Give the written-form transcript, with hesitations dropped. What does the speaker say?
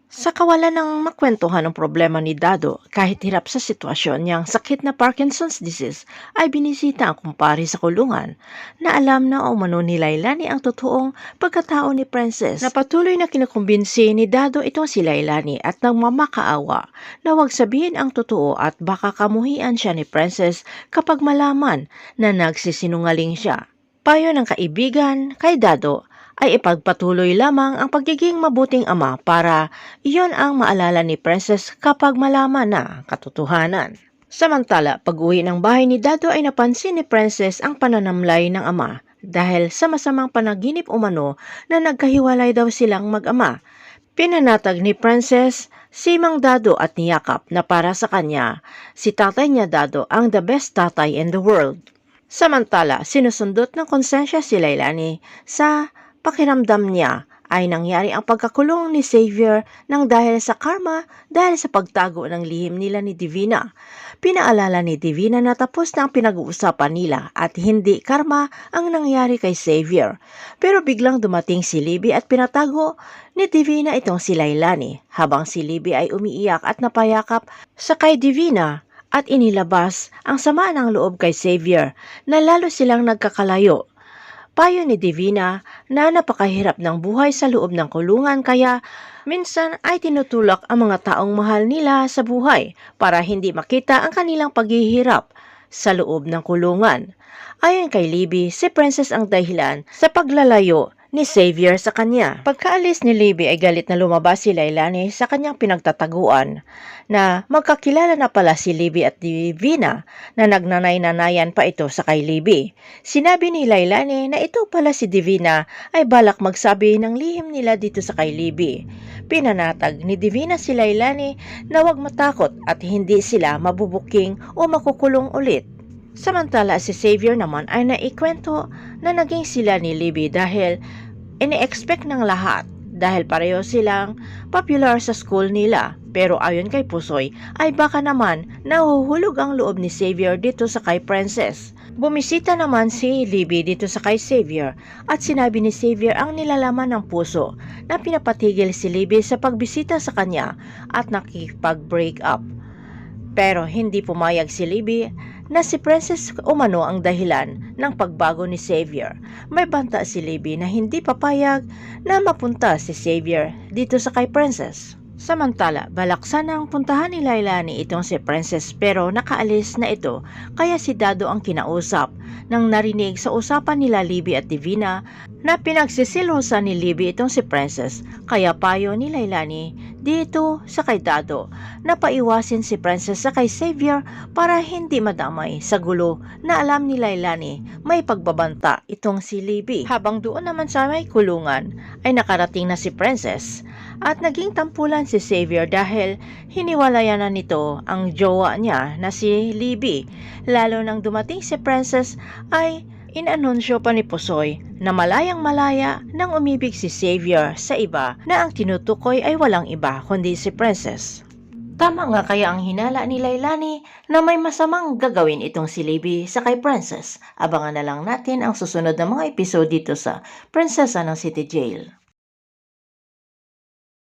Sa kawalan ng makwentuhan ng problema ni Dado kahit hirap sa sitwasyon niyang sakit na Parkinson's disease ay binisita ang kumpare sa kulungan na alam na umano ni Lailani ang totoong pagkatao ni Princess na patuloy na kinukumbinsi ni Dado itong si Lailani at nagmamakaawa na huwag sabihin ang totoo at baka kamuhian siya ni Princess kapag malaman na nagsisinungaling siya. Payo ng kaibigan kay Dado ay ipagpatuloy lamang ang pagiging mabuting ama para iyon ang maalala ni Princess kapag malaman na katotohanan. Samantala, pag-uwi ng bahay ni Dado ay napansin ni Princess ang pananamlay ng ama dahil sa masamang panaginip umano na nagkahiwalay daw silang mag-ama. Pinanatag ni Princess si Mang Dado at niyakap na para sa kanya, si tatay niya Dado ang the best tatay in the world. Samantala, sinusundot ng konsensya si Lailani sa pakiramdam niya ay nangyari ang pagkakulong ni Xavier nang dahil sa karma dahil sa pagtago ng lihim nila ni Divina. Pinaalala ni Divina na tapos na ang pinag-uusapan nila at hindi karma ang nangyari kay Xavier. Pero biglang dumating si Libby at pinatago ni Divina itong si Lailani habang si Libby ay umiiyak at napayakap sa kay Divina at inilabas ang sama ng loob kay Xavier na lalo silang nagkakalayo. Payo ni Divina na napakahirap ng buhay sa loob ng kulungan kaya minsan ay tinutulak ang mga taong mahal nila sa buhay para hindi makita ang kanilang paghihirap sa loob ng kulungan. Ayon kay Libby, si Princess ang dahilan sa paglalayo ni Xavier sa kanya. Pagkaalis ni Libby ay galit na lumabas si Lailani sa kanyang pinagtataguan na magkakilala na pala si Libby at Divina na nagnanay-nanayan pa ito sa kay Libby. Sinabi ni Lailani na ito pala si Divina ay balak magsabi ng lihim nila dito sa kay Libby. Pinanatag ni Divina si Lailani na huwag matakot at hindi sila mabubuking o makukulong ulit. Samantala si Xavier naman ay naikwento na naging sila ni Libby dahil ini-expect ng lahat dahil pareho silang popular sa school nila. Pero ayon kay Pusoy ay baka naman nahuhulog ang loob ni Xavier dito sa kay Princess. Bumisita naman si Libby dito sa kay Xavier at sinabi ni Xavier ang nilalaman ng puso na pinapatigil si Libby sa pagbisita sa kanya at nakikipag-break up. Pero hindi pumayag si Libby na si Princess umano ang dahilan ng pagbago ni Xavier. May banta si Libby na hindi papayag na mapunta si Xavier dito sa kay Princess. Samantala, balak sanang puntahan ni Lailani itong si Princess pero nakaalis na ito kaya si Dado ang kinausap nang narinig sa usapan nila Libby at Divina na pinagsisilosan ni Libby itong si Princess kaya payo ni Lailani dito sa kay Dado na paiwasin si Princess sa kay Xavier para hindi madamay sa gulo na alam ni Lailani may pagbabanta itong si Libby. Habang doon naman sa may kulungan ay nakarating na si Princess at naging tampulan si Xavier dahil hiniwalayan na nito ang jowa niya na si Libby. Lalo nang dumating si Princess ay inanunsyo pa ni Pusoy na malayang malaya nang umibig si Xavier sa iba na ang tinutukoy ay walang iba kundi si Princess. Tama nga kaya ang hinala ni Lailani na may masamang gagawin itong si Libby sa kay Princess. Abangan na lang natin ang susunod na mga episode dito sa Prinsesa ng City Jail.